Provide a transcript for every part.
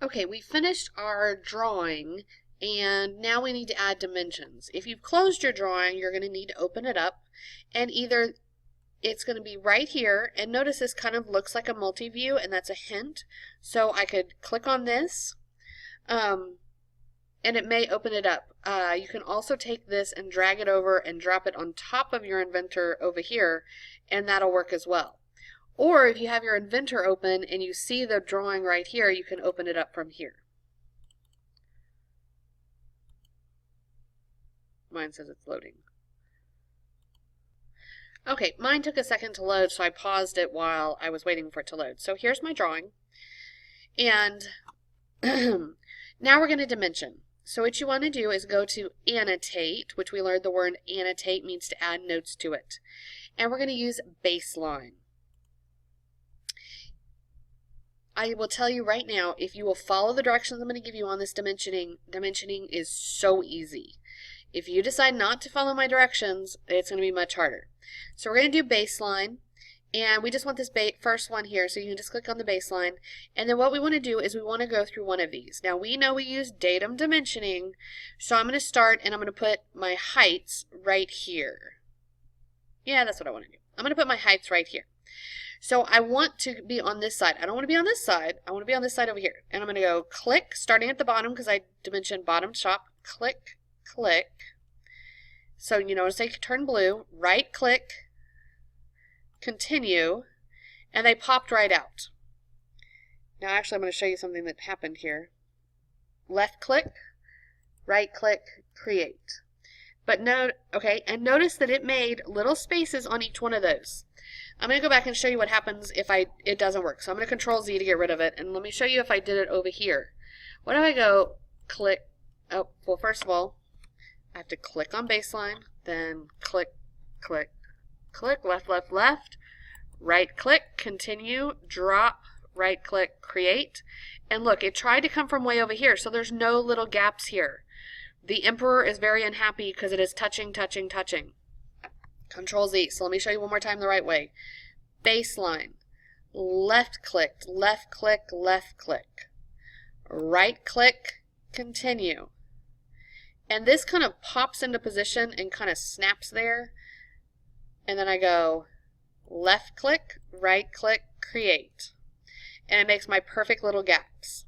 Okay, we finished our drawing and now we need to add dimensions. If you've closed your drawing, you're going to need to open it up, and either it's going to be right here, and notice this kind of looks like a multi-view, and that's a hint. So I could click on this and it may open it up. You can also take this and drag it over and drop it on top of your Inventor over here, and that'll work as well. Or if you have your Inventor open and you see the drawing right here, you can open it up from here. Mine says it's loading. Okay, mine took a second to load, so I paused it while I was waiting for it to load. So here's my drawing. And now we're going to dimension. So what you want to do is go to annotate, which we learned the word annotate means to add notes to it. And we're going to use baseline. I will tell you right now, if you will follow the directions I'm going to give you on this dimensioning is so easy. If you decide not to follow my directions, it's going to be much harder. So we're going to do baseline, and we just want this first one here, so you can just click on the baseline. And then what we want to do is we want to go through one of these. Now we know we use datum dimensioning, so I'm going to start and I'm going to put my heights right here. Yeah, that's what I want to do. I'm going to put my heights right here. So I want to be on this side. I don't want to be on this side. I want to be on this side over here. And I'm going to go click, starting at the bottom because I dimensioned bottom to top. Click, click. So you notice they turn blue. Right click, continue, and they popped right out. Now actually I'm going to show you something that happened here. Left click, right click, create. But no, okay, and notice that it made little spaces on each one of those. I'm going to go back and show you what happens if it doesn't work. So I'm going to Control Z to get rid of it, and let me show you if I did it over here. What if I go click? Oh, well, first of all, I have to click on baseline, then click, click, click, left, left, left, right click, continue, drop, right click, create. And look, it tried to come from way over here, so there's no little gaps here. The Emperor is very unhappy because it is touching, touching, touching. Control Z. So let me show you one more time the right way. Baseline. Left click, left click, left click. Right click, continue. And this kind of pops into position and kind of snaps there. And then I go left click, right click, create. And it makes my perfect little gaps.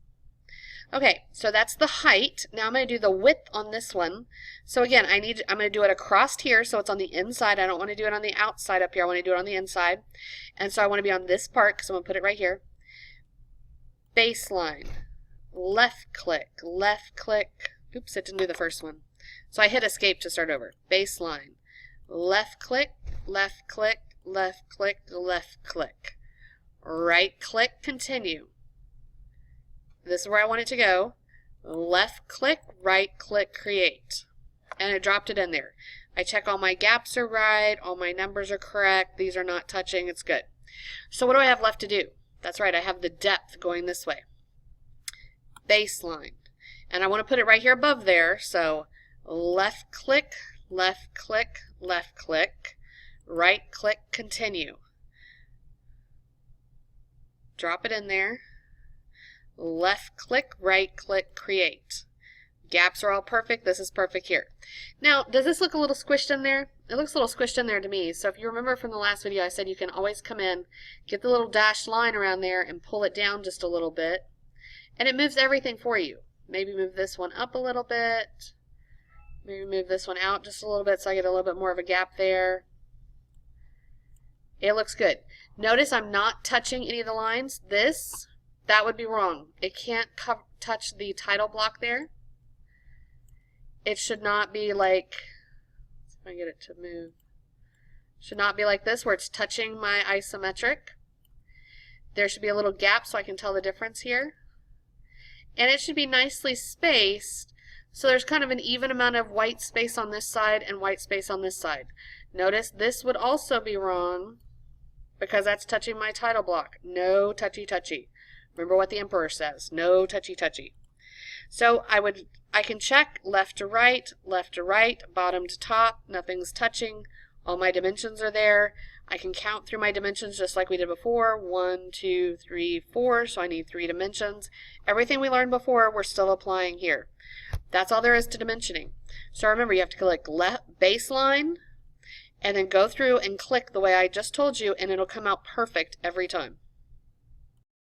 Okay, so that's the height. Now I'm going to do the width on this one. So again, I'm going to do it across here so it's on the inside. I don't want to do it on the outside up here. I want to do it on the inside. And so I want to be on this part because I'm going to put it right here. Baseline. Left click, left click. Oops, it didn't do the first one. So I hit escape to start over. Baseline. Left click, left click, left click, left click. Right click, continue. This is where I want it to go. Left click, right click, create. And it dropped it in there. I check all my gaps are right, all my numbers are correct, these are not touching, it's good. So what do I have left to do? That's right, I have the depth going this way. Baseline. And I want to put it right here above there, so left click, left click, left click, right click, continue. Drop it in there. Left click, right click, create. Gaps are all perfect. This is perfect here. Now, does this look a little squished in there? It looks a little squished in there to me. So if you remember from the last video, I said you can always come in, get the little dashed line around there and pull it down just a little bit. And it moves everything for you. Maybe move this one up a little bit. Maybe move this one out just a little bit so I get a little bit more of a gap there. It looks good. Notice I'm not touching any of the lines. That would be wrong. It can't touch the title block there. It should not be like, let's see if I get it to move. Should not be like this where it's touching my isometric. There should be a little gap so I can tell the difference here. And it should be nicely spaced so there's kind of an even amount of white space on this side and white space on this side. Notice this would also be wrong because that's touching my title block. No touchy touchy. Remember what the Emperor says, no touchy touchy. So I can check left to right, bottom to top, nothing's touching, all my dimensions are there. I can count through my dimensions just like we did before. 1, 2, 3, 4. So I need 3 dimensions. Everything we learned before, we're still applying here. That's all there is to dimensioning. So remember, you have to click baseline, and then go through and click the way I just told you, and it'll come out perfect every time.